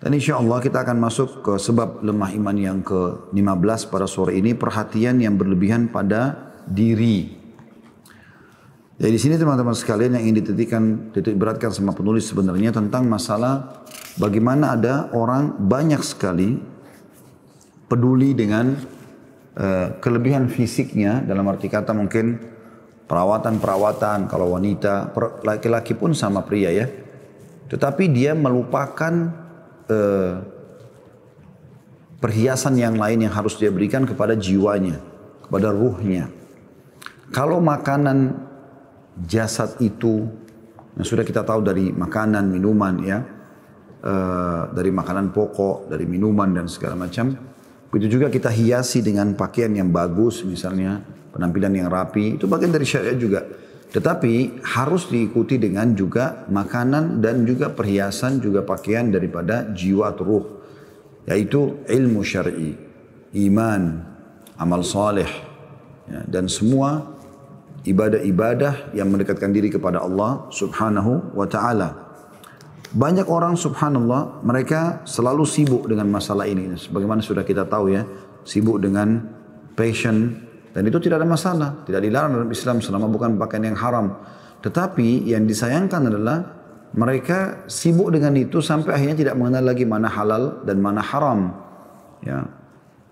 Dan insya Allah kita akan masuk ke sebab lemah iman yang ke-15 pada sore ini, perhatian yang berlebihan pada diri. Jadi di sini teman-teman sekalian yang ingin titik beratkan sama penulis sebenarnya tentang masalah bagaimana ada orang banyak sekali peduli dengan kelebihan fisiknya, dalam arti kata mungkin perawatan-perawatan, kalau wanita, laki-laki pun sama pria ya. Tetapi dia melupakan perhiasan yang lain yang harus dia berikan kepada jiwanya, kepada ruhnya. Kalau makanan jasad itu yang sudah kita tahu dari makanan, minuman ya, dari makanan pokok, dari minuman dan segala macam, begitu juga kita hiasi dengan pakaian yang bagus misalnya, penampilan yang rapi, itu bagian dari syariat juga. Tetapi harus diikuti dengan juga makanan dan juga perhiasan, juga pakaian daripada jiwa atau ruh. Yaitu ilmu syar'i, iman, amal saleh, ya, dan semua ibadah-ibadah yang mendekatkan diri kepada Allah subhanahu wa ta'ala. Banyak orang subhanallah, mereka selalu sibuk dengan masalah ini. Sebagaimana sudah kita tahu ya, sibuk dengan passion. Dan itu tidak ada masalah, tidak dilarang dalam Islam selama bukan pakaian yang haram. Tetapi yang disayangkan adalah mereka sibuk dengan itu sampai akhirnya tidak mengenal lagi mana halal dan mana haram. Ya,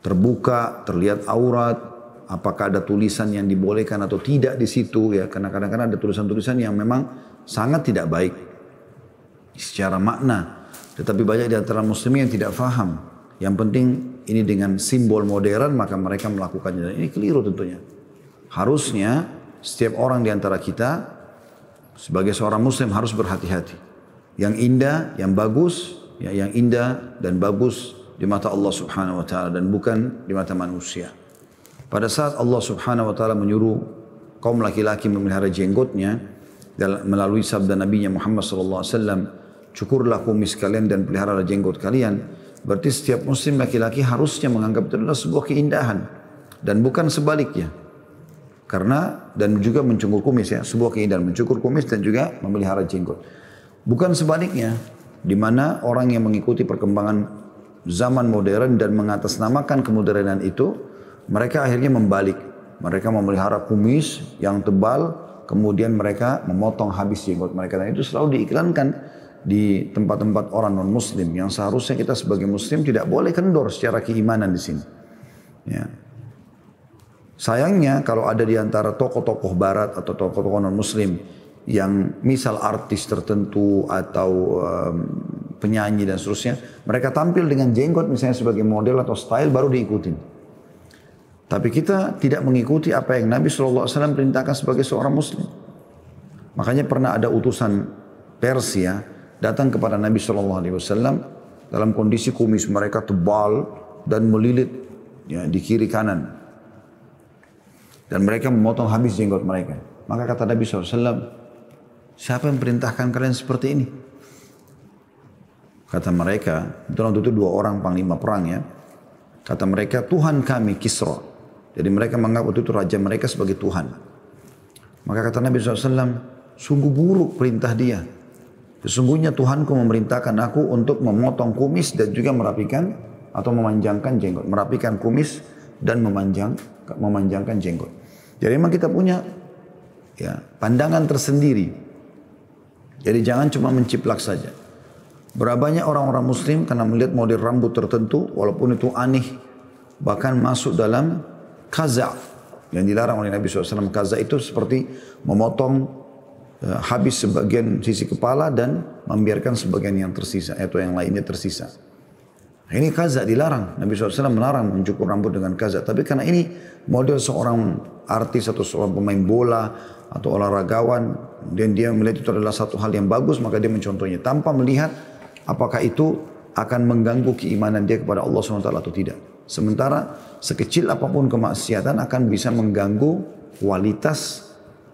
terbuka, terlihat aurat, apakah ada tulisan yang dibolehkan atau tidak di situ ya. Karena kadang-kadang ada tulisan-tulisan yang memang sangat tidak baik secara makna. Tetapi banyak di antara muslimin yang tidak faham. Yang penting ini dengan simbol modern maka mereka melakukannya. Dan ini keliru tentunya. Harusnya setiap orang di antara kita sebagai seorang muslim harus berhati-hati. Yang indah, yang bagus, ya, yang indah dan bagus di mata Allah subhanahu wa ta'ala dan bukan di mata manusia. Pada saat Allah subhanahu wa ta'ala menyuruh kaum laki-laki memelihara jenggotnya melalui sabda Nabi Muhammad sallallahu alaihi wasallam, cukurlah kumis kalian dan peliharalah jenggot kalian. Berarti setiap muslim laki-laki harusnya menganggap itu adalah sebuah keindahan. Dan bukan sebaliknya. Karena, dan juga mencukur kumis ya, sebuah keindahan. Mencukur kumis dan juga memelihara jenggot. Bukan sebaliknya. Di mana orang yang mengikuti perkembangan zaman modern dan mengatasnamakan kemodernan itu, mereka akhirnya membalik. Mereka memelihara kumis yang tebal, kemudian mereka memotong habis jenggot mereka. Dan itu selalu diiklankan di tempat-tempat orang non-muslim yang seharusnya kita sebagai muslim tidak boleh kendor secara keimanan di sini. Ya. Sayangnya kalau ada di antara tokoh-tokoh barat atau tokoh-tokoh non-muslim yang misal artis tertentu atau penyanyi dan seterusnya, mereka tampil dengan jenggot misalnya sebagai model atau style baru diikutin. Tapi kita tidak mengikuti apa yang Nabi SAW perintahkan sebagai seorang muslim. Makanya pernah ada utusan Persia datang kepada Nabi SAW dalam kondisi kumis mereka tebal dan melilit ya, di kiri kanan. Dan mereka memotong habis jenggot mereka. Maka kata Nabi SAW, siapa yang perintahkan kalian seperti ini? Kata mereka, waktu itu dua orang panglima perang ya. Kata mereka, Tuhan kami Kisra. Jadi mereka menganggap waktu itu raja mereka sebagai Tuhan. Maka kata Nabi SAW, sungguh buruk perintah dia. Sesungguhnya Tuhanku memerintahkan aku untuk memotong kumis dan juga merapikan atau memanjangkan jenggot. Merapikan kumis dan memanjangkan jenggot. Jadi memang kita punya ya, pandangan tersendiri. Jadi jangan cuma menciplak saja. Berapa banyak orang-orang muslim karena melihat model rambut tertentu walaupun itu aneh. Bahkan masuk dalam kaza. Yang dilarang oleh Nabi SAW. Kaza itu seperti memotong habis sebagian sisi kepala dan membiarkan sebagian yang tersisa atau yang lainnya tersisa. Ini kaza dilarang. Nabi SAW melarang mencukur rambut dengan kaza. Tapi karena ini model seorang artis atau seorang pemain bola atau olahragawan dan dia melihat itu adalah satu hal yang bagus maka dia mencontohnya tanpa melihat apakah itu akan mengganggu keimanan dia kepada Allah SWT atau tidak. Sementara sekecil apapun kemaksiatan akan bisa mengganggu kualitas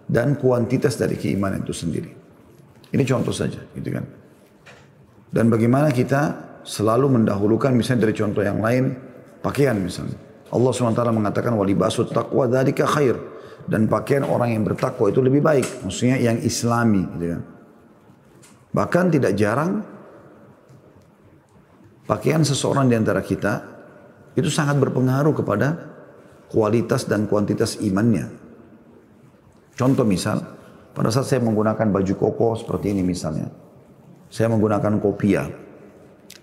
dan kuantitas dari keimanan itu sendiri. Ini contoh saja, gitu kan. Dan bagaimana kita selalu mendahulukan misalnya dari contoh yang lain, pakaian misalnya. Allah SWT mengatakan walibasut taqwa dzalika khair. Dan pakaian orang yang bertakwa itu lebih baik. Maksudnya yang islami, gitu kan. Bahkan tidak jarang Pakaian seseorang di antara kita itu sangat berpengaruh kepada kualitas dan kuantitas imannya. Contoh misal, pada saat saya menggunakan baju koko seperti ini misalnya, saya menggunakan kopiah,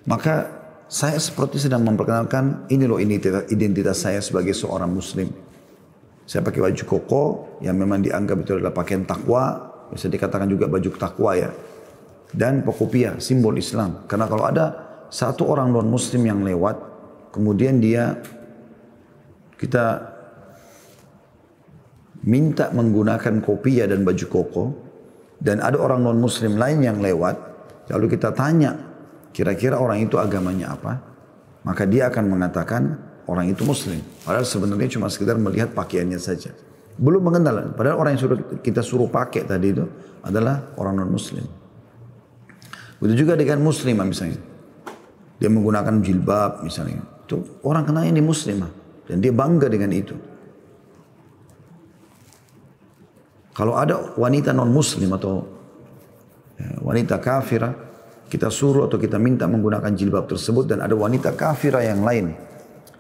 maka saya seperti sedang memperkenalkan ini loh identitas saya sebagai seorang muslim. Saya pakai baju koko yang memang dianggap itu adalah pakaian takwa, bisa dikatakan juga baju takwa ya. Dan kopiah, simbol Islam. Karena kalau ada satu orang non muslim yang lewat, kemudian kita minta menggunakan kopiah dan baju koko, dan ada orang non muslim lain yang lewat, lalu kita tanya, kira-kira orang itu agamanya apa? Maka dia akan mengatakan orang itu muslim. Padahal sebenarnya cuma sekedar melihat pakaiannya saja. Belum mengenal. Padahal orang yang kita suruh pakai tadi itu adalah orang non muslim. Begitu juga dengan muslimah misalnya. Dia menggunakan jilbab misalnya. Itu orang kenal ini muslimah. Dan dia bangga dengan itu. Kalau ada wanita non muslim atau wanita kafirah, kita suruh atau kita minta menggunakan jilbab tersebut, dan ada wanita kafirah yang lain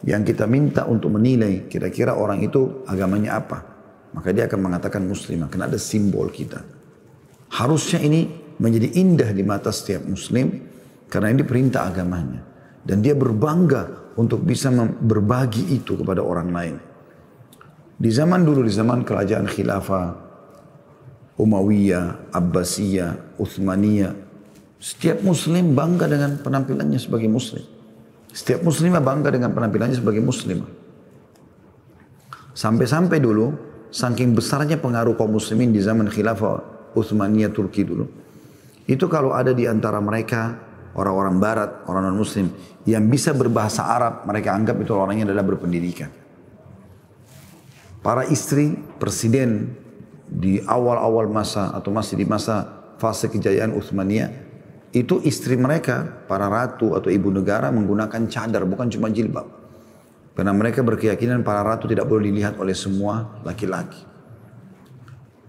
yang kita minta untuk menilai kira-kira orang itu agamanya apa, maka dia akan mengatakan muslimah karena ada simbol kita. Harusnya ini menjadi indah di mata setiap muslim karena ini perintah agamanya, dan dia berbangga untuk bisa berbagi itu kepada orang lain. Di zaman dulu, di zaman kerajaan khilafah Umayyah, Abbasiyah, Uthmaniyah, setiap muslim bangga dengan penampilannya sebagai muslim. Setiap muslimah bangga dengan penampilannya sebagai muslimah. Sampai-sampai dulu, saking besarnya pengaruh kaum muslimin di zaman khilafah Uthmaniyah Turki dulu, itu kalau ada di antara mereka orang-orang barat, orang non-muslim yang bisa berbahasa Arab, mereka anggap itu orangnya adalah berpendidikan. Para istri presiden di awal-awal masa atau masih di masa fase kejayaan Uthmaniyah, itu istri mereka, para ratu atau ibu negara menggunakan cadar, bukan cuma jilbab. Karena mereka berkeyakinan para ratu tidak boleh dilihat oleh semua laki-laki.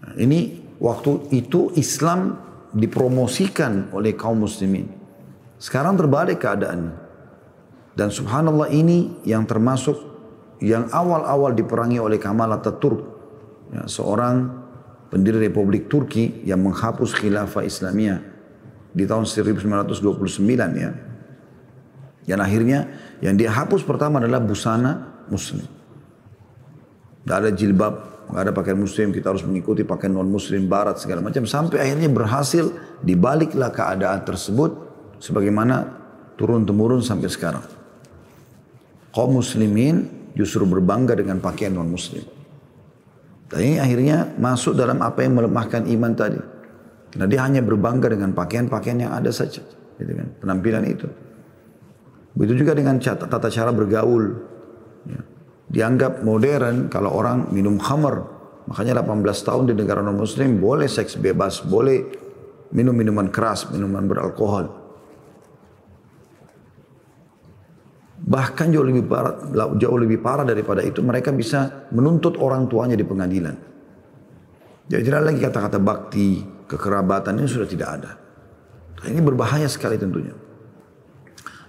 Nah, ini waktu itu Islam dipromosikan oleh kaum muslimin. Sekarang terbalik keadaannya. Dan subhanallah ini yang termasuk yang awal-awal diperangi oleh Kemal Atatürk, ya, seorang pendiri Republik Turki yang menghapus khilafah Islamiyah di tahun 1929 ya. Dan akhirnya yang dia hapus pertama adalah busana muslim. Tidak ada jilbab, tidak ada pakaian muslim, kita harus mengikuti pakaian non muslim barat segala macam. Sampai akhirnya berhasil dibaliklah keadaan tersebut sebagaimana turun-temurun sampai sekarang. Kaum muslimin justru berbangga dengan pakaian non muslim. Dan ini akhirnya masuk dalam apa yang melemahkan iman tadi. Karena dia hanya berbangga dengan pakaian-pakaian yang ada saja. Gitu kan? Penampilan itu. Begitu juga dengan tata cara bergaul. Ya. Dianggap modern kalau orang minum khamr. Makanya 18 tahun di negara non-muslim boleh seks bebas. Boleh minum minuman keras, minuman beralkohol. Bahkan jauh lebih parah daripada itu, mereka bisa menuntut orang tuanya di pengadilan. Jadi tidak lagi kata-kata bakti, kekerabatan, ini sudah tidak ada. Ini berbahaya sekali tentunya.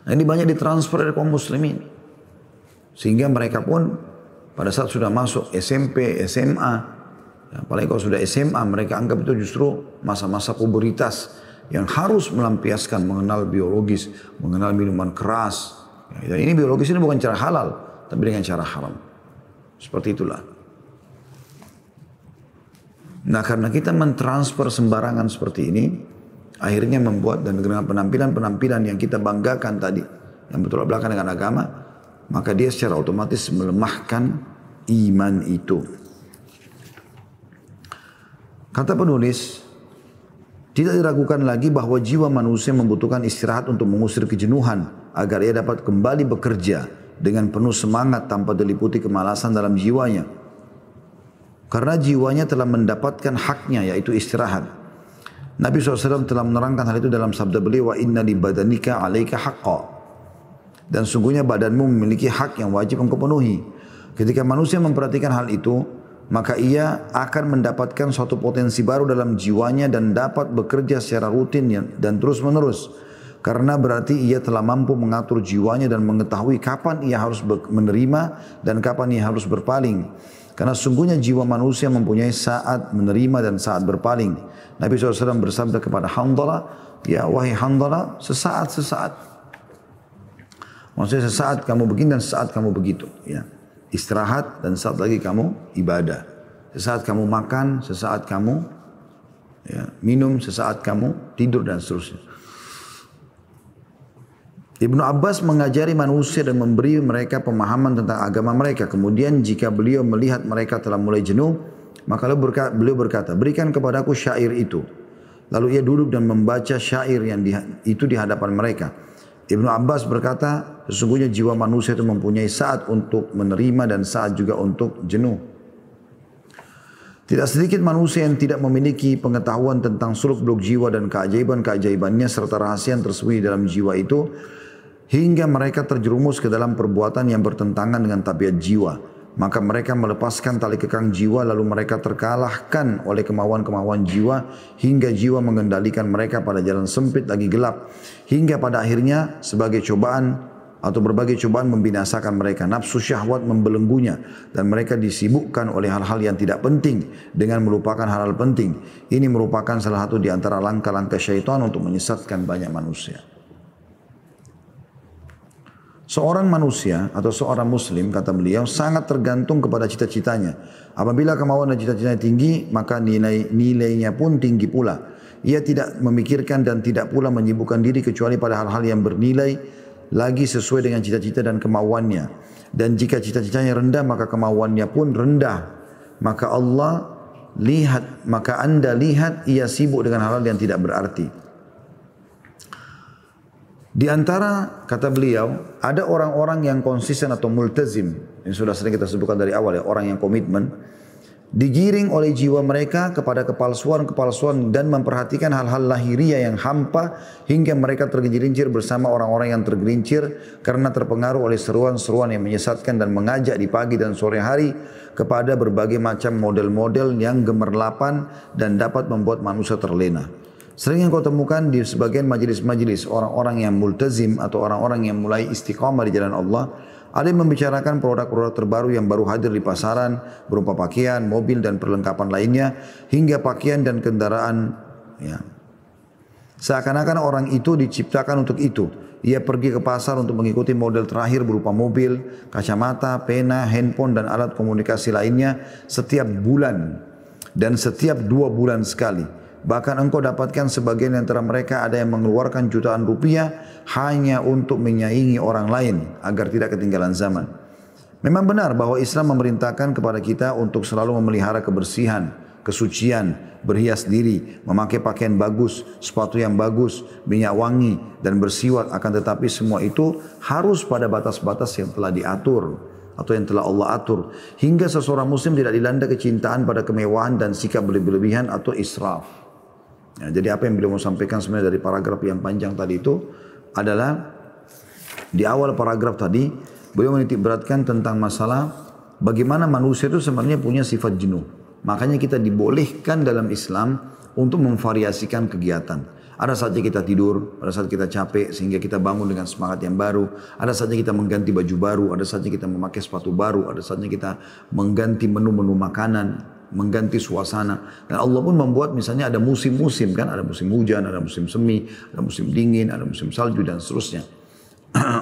Nah, ini banyak ditransfer dari kaum muslimin. Sehingga mereka pun pada saat sudah masuk SMP, SMA, apalagi kalau sudah SMA, mereka anggap itu justru masa-masa pubertas yang harus melampiaskan, mengenal biologis, mengenal minuman keras. Dan ini biologis ini bukan cara halal, tapi dengan cara haram. Seperti itulah. Nah, karena kita mentransfer sembarangan seperti ini, akhirnya membuat dan dengan penampilan-penampilan yang kita banggakan tadi, yang bertolak belakang dengan agama, maka dia secara otomatis melemahkan iman itu. Kata penulis, tidak diragukan lagi bahwa jiwa manusia membutuhkan istirahat untuk mengusir kejenuhan, agar ia dapat kembali bekerja dengan penuh semangat tanpa diliputi kemalasan dalam jiwanya. Karena jiwanya telah mendapatkan haknya, yaitu istirahat. Nabi SAW telah menerangkan hal itu dalam sabda beliau, wa inna li badanika alaika haqqa. Dan sungguhnya badanmu memiliki hak yang wajib engkau penuhi. Ketika manusia memperhatikan hal itu, maka ia akan mendapatkan suatu potensi baru dalam jiwanya dan dapat bekerja secara rutin dan terus menerus. Karena berarti ia telah mampu mengatur jiwanya dan mengetahui kapan ia harus menerima dan kapan ia harus berpaling. Karena sungguhnya jiwa manusia mempunyai saat menerima dan saat berpaling. Nabi SAW bersabda kepada Handalah, ya wahai Handalah, sesaat-sesaat. Maksudnya sesaat kamu begini dan sesaat kamu begitu. Ya. Istirahat dan saat lagi kamu ibadah. Sesaat kamu makan, sesaat kamu minum, sesaat kamu tidur dan seterusnya. Ibnu Abbas mengajari manusia dan memberi mereka pemahaman tentang agama mereka. Kemudian jika beliau melihat mereka telah mulai jenuh, maka beliau berkata, berikan kepadaku syair itu. Lalu ia duduk dan membaca syair yang itu di hadapan mereka. Ibnu Abbas berkata, sesungguhnya jiwa manusia itu mempunyai saat untuk menerima dan saat juga untuk jenuh. Tidak sedikit manusia yang tidak memiliki pengetahuan tentang seluk-beluk jiwa dan keajaiban-keajaibannya serta rahasia yang tersembunyi dalam jiwa itu, hingga mereka terjerumus ke dalam perbuatan yang bertentangan dengan tabiat jiwa. Maka mereka melepaskan tali kekang jiwa lalu mereka terkalahkan oleh kemauan-kemauan jiwa hingga jiwa mengendalikan mereka pada jalan sempit lagi gelap. Hingga pada akhirnya sebagai cobaan atau berbagai cobaan membinasakan mereka. Nafsu syahwat membelenggunya dan mereka disibukkan oleh hal-hal yang tidak penting dengan melupakan hal-hal penting. Ini merupakan salah satu di antara langkah-langkah syaitan untuk menyesatkan banyak manusia. Seorang manusia atau seorang muslim, kata beliau, sangat tergantung kepada cita-citanya. Apabila kemauan dan cita-citanya tinggi, maka nilainya pun tinggi pula. Ia tidak memikirkan dan tidak pula menyibukkan diri kecuali pada hal-hal yang bernilai lagi sesuai dengan cita-cita dan kemauannya. Dan jika cita-citanya rendah, maka kemauannya pun rendah. Maka Anda lihat ia sibuk dengan hal-hal yang tidak berarti. Di antara, kata beliau, ada orang-orang yang konsisten atau multazim, yang sudah sering kita sebutkan dari awal ya, orang yang komitmen, digiring oleh jiwa mereka kepada kepalsuan-kepalsuan dan memperhatikan hal-hal lahiriah yang hampa hingga mereka tergelincir bersama orang-orang yang tergelincir karena terpengaruh oleh seruan-seruan yang menyesatkan dan mengajak di pagi dan sore hari kepada berbagai macam model-model yang gemerlapan dan dapat membuat manusia terlena. Sering yang kau temukan di sebagian majelis-majelis orang-orang yang multazim atau orang-orang yang mulai istiqamah di jalan Allah, ada yang membicarakan produk-produk terbaru yang baru hadir di pasaran berupa pakaian, mobil dan perlengkapan lainnya hingga pakaian dan kendaraan. Ya. Seakan-akan orang itu diciptakan untuk itu. Ia pergi ke pasar untuk mengikuti model terakhir berupa mobil, kacamata, pena, handphone dan alat komunikasi lainnya setiap bulan dan setiap 2 bulan sekali. Bahkan engkau dapatkan sebagian antara mereka ada yang mengeluarkan jutaan rupiah hanya untuk menyaingi orang lain agar tidak ketinggalan zaman. Memang benar bahwa Islam memerintahkan kepada kita untuk selalu memelihara kebersihan, kesucian, berhias diri, memakai pakaian bagus, sepatu yang bagus, minyak wangi dan bersiwak. Akan tetapi semua itu harus pada batas-batas yang telah diatur atau yang telah Allah atur. Hingga seseorang muslim tidak dilanda kecintaan pada kemewahan dan sikap berlebihan atau israf. Ya, jadi apa yang beliau mau sampaikan sebenarnya dari paragraf yang panjang tadi itu adalah di awal paragraf tadi beliau menitik beratkan tentang masalah bagaimana manusia itu sebenarnya punya sifat jenuh. Makanya kita dibolehkan dalam Islam untuk memvariasikan kegiatan. Ada saatnya kita tidur, ada saat kita capek sehingga kita bangun dengan semangat yang baru. Ada saatnya kita mengganti baju baru, ada saatnya kita memakai sepatu baru, ada saatnya kita mengganti menu-menu makanan, mengganti suasana. Dan Allah pun membuat misalnya ada musim-musim kan, ada musim hujan, ada musim semi, ada musim dingin, ada musim salju dan seterusnya.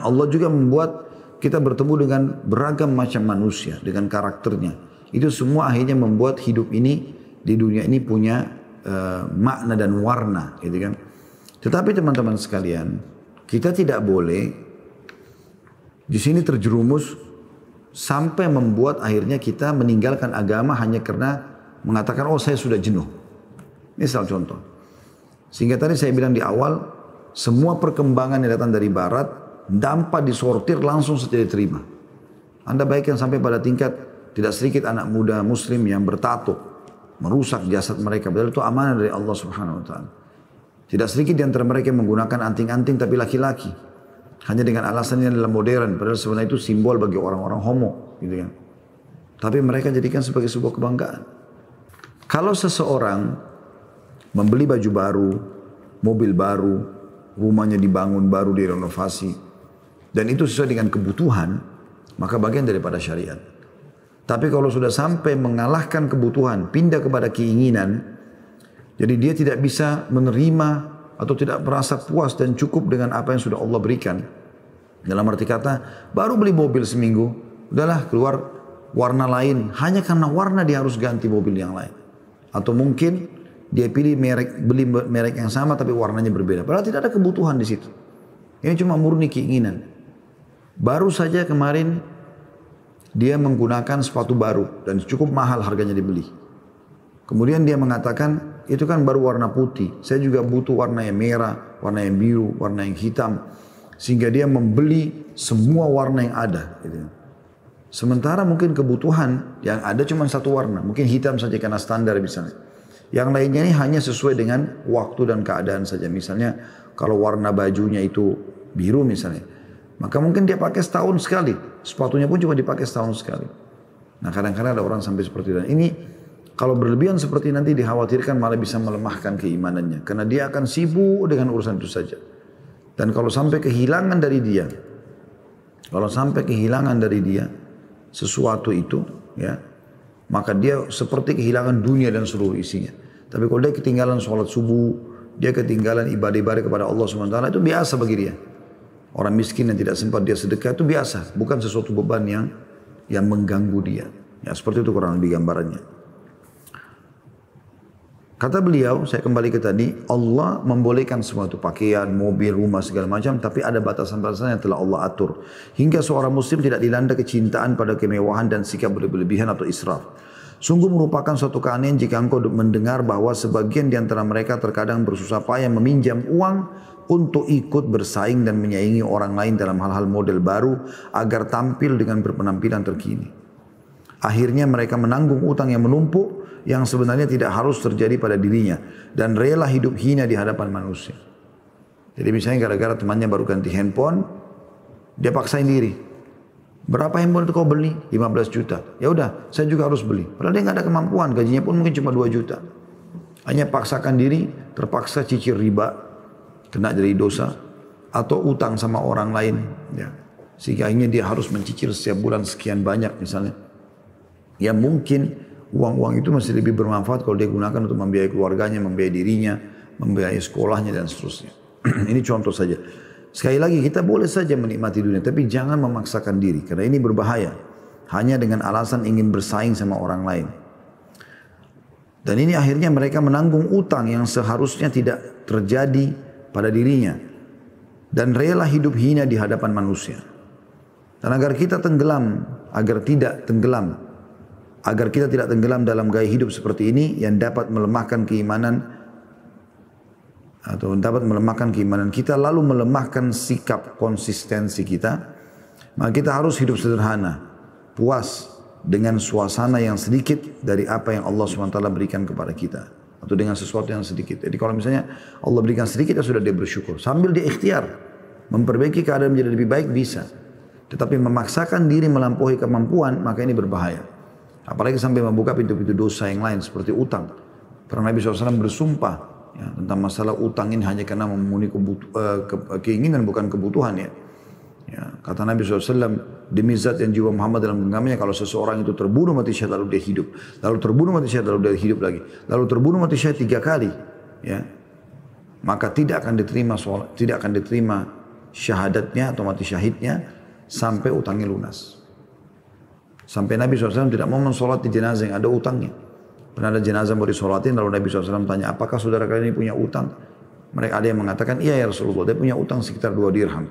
Allah juga membuat kita bertemu dengan beragam macam manusia dengan karakternya. Itu semua akhirnya membuat hidup ini di dunia ini punya makna dan warna, gitu kan. Tetapi teman-teman sekalian, kita tidak boleh di sini terjerumus sampai membuat akhirnya kita meninggalkan agama hanya karena mengatakan, oh saya sudah jenuh. Misal contoh. Sehingga tadi saya bilang di awal, semua perkembangan yang datang dari barat, tanpa disortir langsung saja diterima. Anda baikkan sampai pada tingkat tidak sedikit anak muda muslim yang bertato, merusak jasad mereka. Padahal itu amanah dari Allah Subhanahu Wa Taala. Tidak sedikit di antara mereka yang menggunakan anting-anting tapi laki-laki. Hanya dengan alasannya adalah modern, padahal sebenarnya itu simbol bagi orang-orang homo, gitu kan. Tapi mereka jadikan sebagai sebuah kebanggaan. Kalau seseorang membeli baju baru, mobil baru, rumahnya dibangun baru, direnovasi, dan itu sesuai dengan kebutuhan, maka bagian daripada syariat. Tapi kalau sudah sampai mengalahkan kebutuhan, pindah kepada keinginan, jadi dia tidak bisa menerima atau tidak merasa puas dan cukup dengan apa yang sudah Allah berikan. Dalam arti kata, baru beli mobil seminggu, udahlah keluar warna lain, hanya karena warna dia harus ganti mobil yang lain. Atau mungkin dia beli merek yang sama tapi warnanya berbeda. Padahal tidak ada kebutuhan di situ. Ini cuma murni keinginan. Baru saja kemarin dia menggunakan sepatu baru dan cukup mahal harganya dibeli. Kemudian dia mengatakan, itu kan baru warna putih. Saya juga butuh warna yang merah, warna yang biru, warna yang hitam. Sehingga dia membeli semua warna yang ada. Gitu. Sementara mungkin kebutuhan yang ada cuma satu warna. Mungkin hitam saja karena standar misalnya. Yang lainnya ini hanya sesuai dengan waktu dan keadaan saja. Misalnya kalau warna bajunya itu biru misalnya. Maka mungkin dia pakai setahun sekali. Sepatunya pun cuma dipakai setahun sekali. Nah kadang-kadang ada orang sampai seperti itu. Dan ini kalau berlebihan seperti nanti dikhawatirkan malah bisa melemahkan keimanannya. Karena dia akan sibuk dengan urusan itu saja. Dan kalau sampai kehilangan dari dia. Kalau sampai kehilangan dari dia sesuatu itu. Ya, maka dia seperti kehilangan dunia dan seluruh isinya. Tapi kalau dia ketinggalan sholat subuh. Dia ketinggalan ibadah-ibadah kepada Allah SWT. Itu biasa bagi dia. Orang miskin yang tidak sempat dia sedekah itu biasa, bukan sesuatu beban yang mengganggu dia. Ya, seperti itu kurang lebih gambarannya. Kata beliau, saya kembali ke tadi, Allah membolehkan semua itu, pakaian, mobil, rumah, segala macam, tapi ada batasan-batasan yang telah Allah atur. Hingga seorang muslim tidak dilanda kecintaan pada kemewahan dan sikap berlebihan atau israf. Sungguh merupakan suatu keanehan jika engkau mendengar bahwa sebagian di antara mereka terkadang bersusah payah meminjam uang untuk ikut bersaing dan menyaingi orang lain dalam hal-hal model baru agar tampil dengan berpenampilan terkini. Akhirnya mereka menanggung utang yang menumpuk yang sebenarnya tidak harus terjadi pada dirinya dan rela hidup hina di hadapan manusia. Jadi misalnya gara-gara temannya baru ganti handphone, dia paksain diri. Berapa handphone itu kau beli? 15 juta. Ya udah, saya juga harus beli. Padahal dia nggak ada kemampuan, gajinya pun mungkin cuma 2 juta. Hanya paksakan diri, terpaksa cicil riba, kena jadi dosa, atau utang sama orang lain. Ya. Sehingga akhirnya dia harus mencicil setiap bulan sekian banyak misalnya. Ya mungkin uang-uang itu masih lebih bermanfaat kalau dia gunakan untuk membiayai keluarganya, membiayai dirinya, membiayai sekolahnya dan seterusnya. Ini contoh saja. Sekali lagi kita boleh saja menikmati dunia, tapi jangan memaksakan diri. Karena ini berbahaya. Hanya dengan alasan ingin bersaing sama orang lain. Dan ini akhirnya mereka menanggung utang yang seharusnya tidak terjadi pada dirinya. Dan rela hidup hina di hadapan manusia. Dan agar kita tidak tenggelam dalam gaya hidup seperti ini yang dapat melemahkan keimanan kita lalu melemahkan sikap konsistensi kita, maka kita harus hidup sederhana, puas dengan suasana yang sedikit dari apa yang Allah SWT berikan kepada kita, atau dengan sesuatu yang sedikit. Jadi kalau misalnya Allah berikan sedikit, ya sudah dia bersyukur sambil dia ikhtiar memperbaiki keadaan menjadi lebih baik bisa. Tetapi memaksakan diri melampaui kemampuan, maka ini berbahaya. Apalagi sampai membuka pintu-pintu dosa yang lain seperti utang. Karena Nabi SAW bersumpah ya, tentang masalah utang ini hanya karena memenuhi keinginan bukan kebutuhan ya. Ya, kata Nabi SAW, demi zat yang jiwa Muhammad dalam genggamnya, kalau seseorang itu terbunuh mati syahid lalu dia hidup, lalu terbunuh mati syahid lalu dia hidup lagi, lalu terbunuh mati syahid 3 kali, ya, maka tidak akan diterima syahadatnya atau mati syahidnya sampai utangnya lunas. Sampai Nabi SAW tidak mau mensolati jenazah yang ada utangnya. Pernah ada jenazah mau disolatin, lalu Nabi SAW tanya, apakah saudara kalian ini punya utang? Mereka ada yang mengatakan, iya ya Rasulullah, dia punya utang sekitar 2 dirham.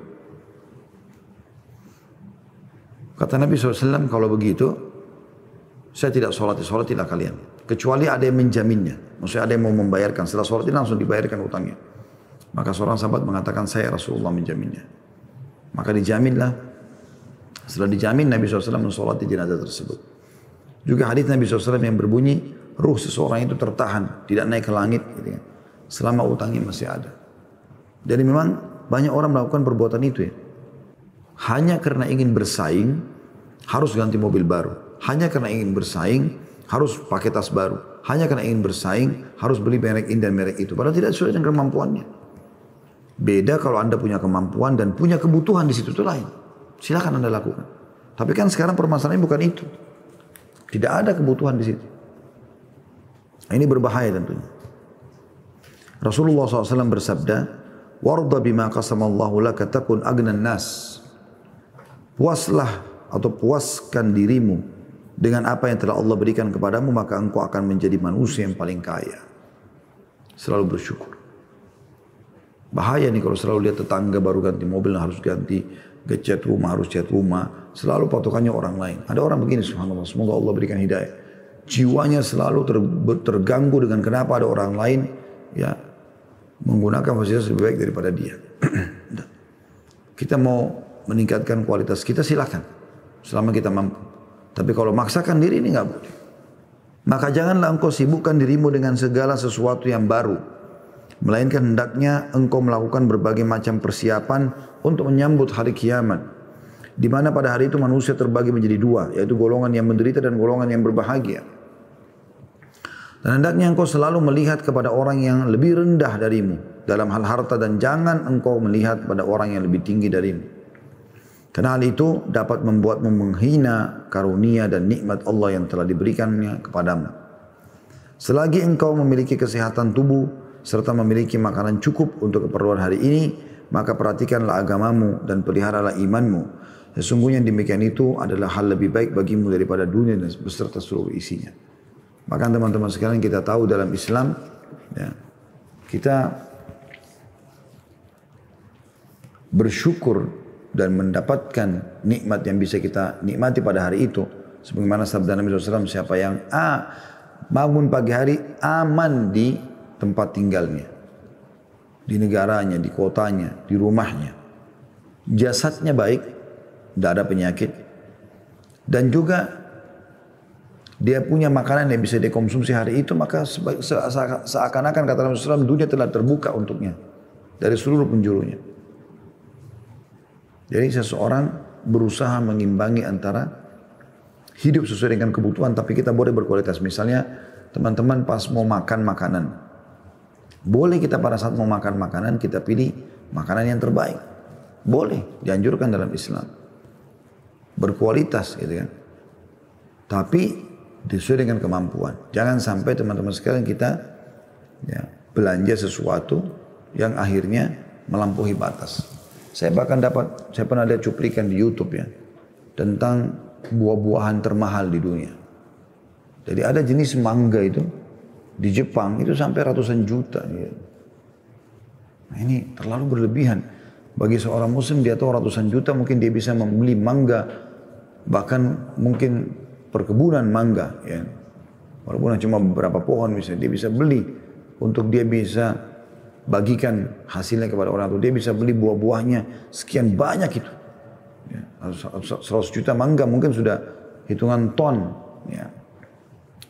Kata Nabi SAW, kalau begitu, saya tidak solatilah kalian. Kecuali ada yang menjaminnya. Maksudnya ada yang mau membayarkan. Setelah sholat ini langsung dibayarkan utangnya. Maka seorang sahabat mengatakan, saya Rasulullah menjaminnya. Maka dijaminlah. Setelah dijamin, Nabi SAW mensolati jenazah tersebut. Juga hadis Nabi SAW yang berbunyi, ruh seseorang itu tertahan, tidak naik ke langit. Gitu ya, selama utangnya masih ada. Jadi memang banyak orang melakukan perbuatan itu ya. Hanya karena ingin bersaing, harus ganti mobil baru. Hanya karena ingin bersaing, harus pakai tas baru. Hanya karena ingin bersaing, harus beli merek ini dan merek itu. Padahal tidak sesuai dengan kemampuannya. Beda kalau Anda punya kemampuan dan punya kebutuhan di situ, itu lain. Silakan Anda lakukan. Tapi kan sekarang permasalahannya bukan itu. Tidak ada kebutuhan di situ. Ini berbahaya tentunya. Rasulullah SAW bersabda, "Warda bima qasamallahu laka takun agnan nas." Puaslah atau puaskan dirimu dengan apa yang telah Allah berikan kepadamu, maka engkau akan menjadi manusia yang paling kaya. Selalu bersyukur. Bahaya nih kalau selalu lihat tetangga baru ganti mobil, harus ganti, cat rumah, harus cat rumah. Selalu patokannya orang lain. Ada orang begini, subhanallah, semoga Allah berikan hidayah. Jiwanya selalu terganggu dengan kenapa ada orang lain ya menggunakan fasilitas lebih baik daripada dia. Kita mau meningkatkan kualitas kita, silakan. Selama kita mampu. Tapi kalau maksakan diri ini nggak boleh. Maka janganlah engkau sibukkan dirimu dengan segala sesuatu yang baru. Melainkan hendaknya engkau melakukan berbagai macam persiapan untuk menyambut hari kiamat. Di mana pada hari itu manusia terbagi menjadi dua, yaitu golongan yang menderita dan golongan yang berbahagia. Dan hendaknya engkau selalu melihat kepada orang yang lebih rendah darimu dalam hal harta, dan jangan engkau melihat pada orang yang lebih tinggi darimu. Karena hal itu dapat membuatmu menghina karunia dan nikmat Allah yang telah diberikannya kepadamu. Selagi engkau memiliki kesehatan tubuh serta memiliki makanan cukup untuk keperluan hari ini, maka perhatikanlah agamamu dan peliharalah imanmu. Sesungguhnya demikian itu adalah hal lebih baik bagimu daripada dunia dan beserta seluruh isinya. Maka teman-teman sekalian, kita tahu dalam Islam, ya, kita bersyukur dan mendapatkan nikmat yang bisa kita nikmati pada hari itu. Sebagaimana sabda Nabi SAW, siapa yang bangun pagi hari aman di tempat tinggalnya, di negaranya, di kotanya, di rumahnya, jasadnya baik, tidak ada penyakit, dan juga dia punya makanan yang bisa dikonsumsi hari itu, maka seakan-akan kata Nabi SAW, dunia telah terbuka untuknya dari seluruh penjurunya. Jadi seseorang berusaha mengimbangi antara hidup sesuai dengan kebutuhan, tapi kita boleh berkualitas. Misalnya teman-teman pas mau makan makanan, boleh kita pada saat mau makan makanan kita pilih makanan yang terbaik. Boleh, dianjurkan dalam Islam. Berkualitas gitu kan. Tapi sesuai dengan kemampuan. Jangan sampai teman-teman sekalian kita ya, belanja sesuatu yang akhirnya melampaui batas. Saya pernah lihat cuplikan di YouTube ya, tentang buah-buahan termahal di dunia. Jadi ada jenis mangga itu di Jepang itu sampai ratusan juta. Ya. Nah, ini terlalu berlebihan. Bagi seorang muslim dia tahu ratusan juta mungkin dia bisa membeli mangga, bahkan mungkin perkebunan mangga. Ya. Walaupun cuma beberapa pohon misalnya, dia bisa beli untuk dia bisa bagikan hasilnya kepada orang tua. Dia bisa beli buah-buahnya sekian banyak itu. Ya, 100 juta mangga mungkin sudah hitungan ton. Ya.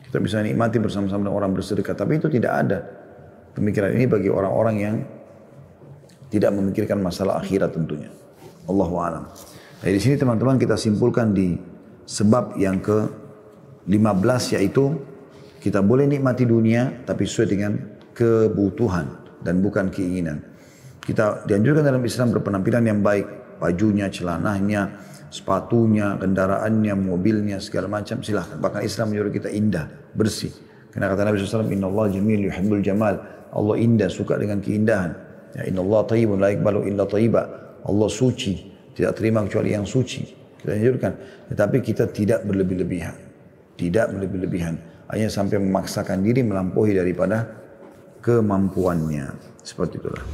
Kita bisa nikmati bersama-sama dengan orang bersedekah. Tapi itu tidak ada pemikiran ini bagi orang-orang yang tidak memikirkan masalah akhirat tentunya. Allahu a'lam. Nah, di sini teman-teman kita simpulkan di sebab yang ke-15, yaitu kita boleh nikmati dunia tapi sesuai dengan kebutuhan dan bukan keinginan. Kita dianjurkan dalam Islam berpenampilan yang baik, bajunya, celananya, sepatunya, kendaraannya, mobilnya, segala macam silahkan. Bahkan Islam menyuruh kita indah, bersih. Karena kata Nabi SAW, Inna Allah jamil yuhibbul jamal. Allah indah, suka dengan keindahan. Ya, Inna Allah tayyibun la iqbalu illa tayyiba. Allah suci, tidak terima kecuali yang suci. Kita anjurkan. Tetapi kita tidak berlebih-lebihan. Tidak berlebih-lebihan. Hanya sampai memaksakan diri melampaui daripada kemampuannya. Seperti itulah.